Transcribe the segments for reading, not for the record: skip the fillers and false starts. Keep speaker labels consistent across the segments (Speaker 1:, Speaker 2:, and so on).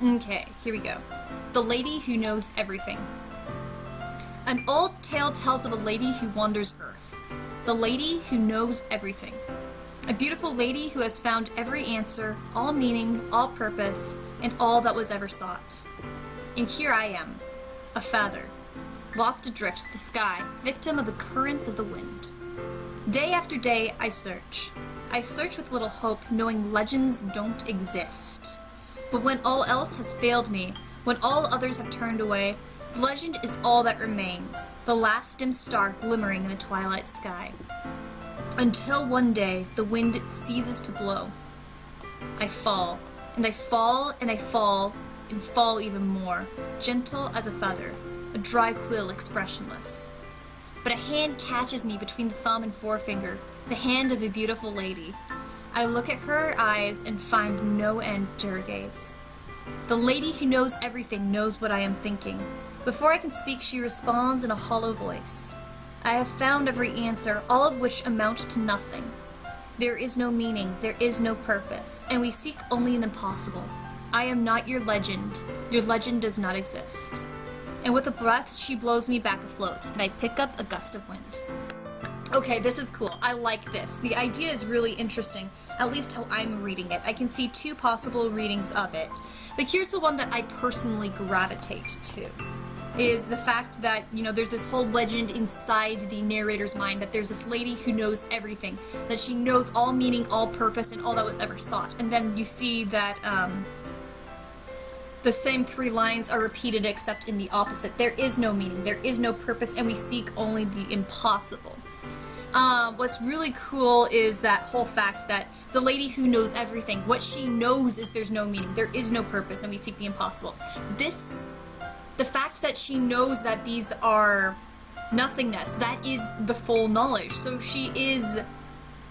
Speaker 1: Okay, here we go. The Lady Who Knows Everything. An old tale tells of a lady who wanders Earth. The lady who knows everything. A beautiful lady who has found every answer, all meaning, all purpose, and all that was ever sought. And here I am, a feather, lost adrift to the sky, victim of the currents of the wind. Day after day, I search. I search with little hope, knowing legends don't exist. But when all else has failed me, when all others have turned away, legend is all that remains, the last dim star glimmering in the twilight sky. Until one day, the wind ceases to blow. I fall, and I fall, and I fall, and fall even more, gentle as a feather, a dry quill expressionless. But a hand catches me between the thumb and forefinger, the hand of the beautiful lady. I look at her eyes and find no end to her gaze. The lady who knows everything knows what I am thinking. Before I can speak, she responds in a hollow voice. I have found every answer, all of which amount to nothing. There is no meaning, there is no purpose, and we seek only an impossible. I am not your legend. Your legend does not exist. And with a breath, she blows me back afloat, and I pick up a gust of wind. Okay, this is cool. I like this. The idea is really interesting, at least how I'm reading it. I can see two possible readings of it. But here's the one that I personally gravitate to, is the fact that, you know, there's this whole legend inside the narrator's mind that there's this lady who knows everything, that she knows all meaning, all purpose, and all that was ever sought. And then you see that, the same three lines are repeated except in the opposite. There is no meaning, there is no purpose, and we seek only the impossible. What's really cool is that whole fact that the lady who knows everything, what she knows is there's no meaning, there is no purpose, and we seek the impossible. The fact that she knows that these are nothingness, that is the full knowledge. So she is...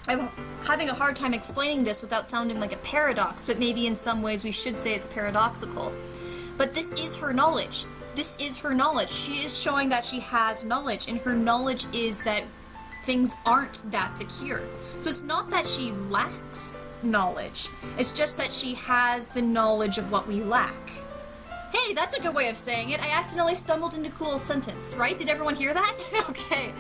Speaker 1: I'm having a hard time explaining this without sounding like a paradox, but maybe in some ways we should say it's paradoxical. But this is her knowledge. This is her knowledge. She is showing that she has knowledge, and her knowledge is that things aren't that secure. So it's not that she lacks knowledge, it's just that she has the knowledge of what we lack. Hey, that's a good way of saying it. I accidentally stumbled into a cool sentence, right? Did everyone hear that? Okay.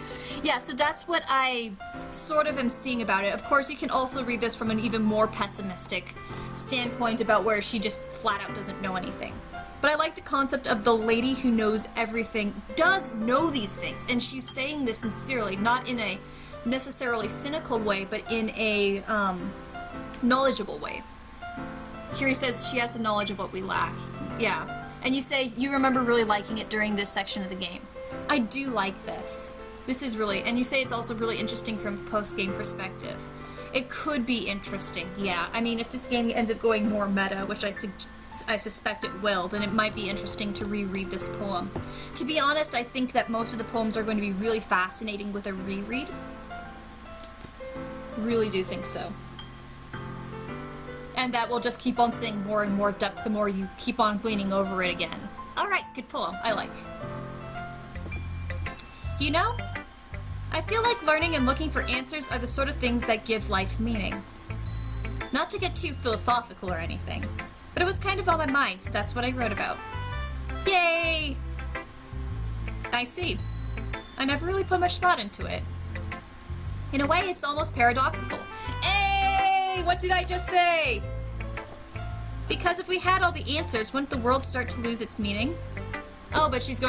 Speaker 1: Yeah, so that's what I sort of am seeing about it. Of course, you can also read this from an even more pessimistic standpoint about where she just flat out doesn't know anything. But I like the concept of the lady who knows everything does know these things, and she's saying this sincerely, not in a necessarily cynical way, but in a knowledgeable way. Here he says she has the knowledge of what we lack. Yeah. And you say you remember really liking it during this section of the game. I do like this. This is really, and you say it's also really interesting from a post-game perspective. It could be interesting, yeah. I mean, if this game ends up going more meta, which I suspect it will, then it might be interesting to reread this poem. To be honest, I think that most of the poems are going to be really fascinating with a reread. Really do think so. And that will just keep on seeing more and more depth the more you keep on gleaning over it again. Alright, good poem. I like. You know, I feel like learning and looking for answers are the sort of things that give life meaning. Not to get too philosophical or anything, but it was kind of on my mind, so that's what I wrote about. Yay! I see. I never really put much thought into it. In a way, it's almost paradoxical. Hey! What did I just say? Because if we had all the answers, wouldn't the world start to lose its meaning? Oh, but she's going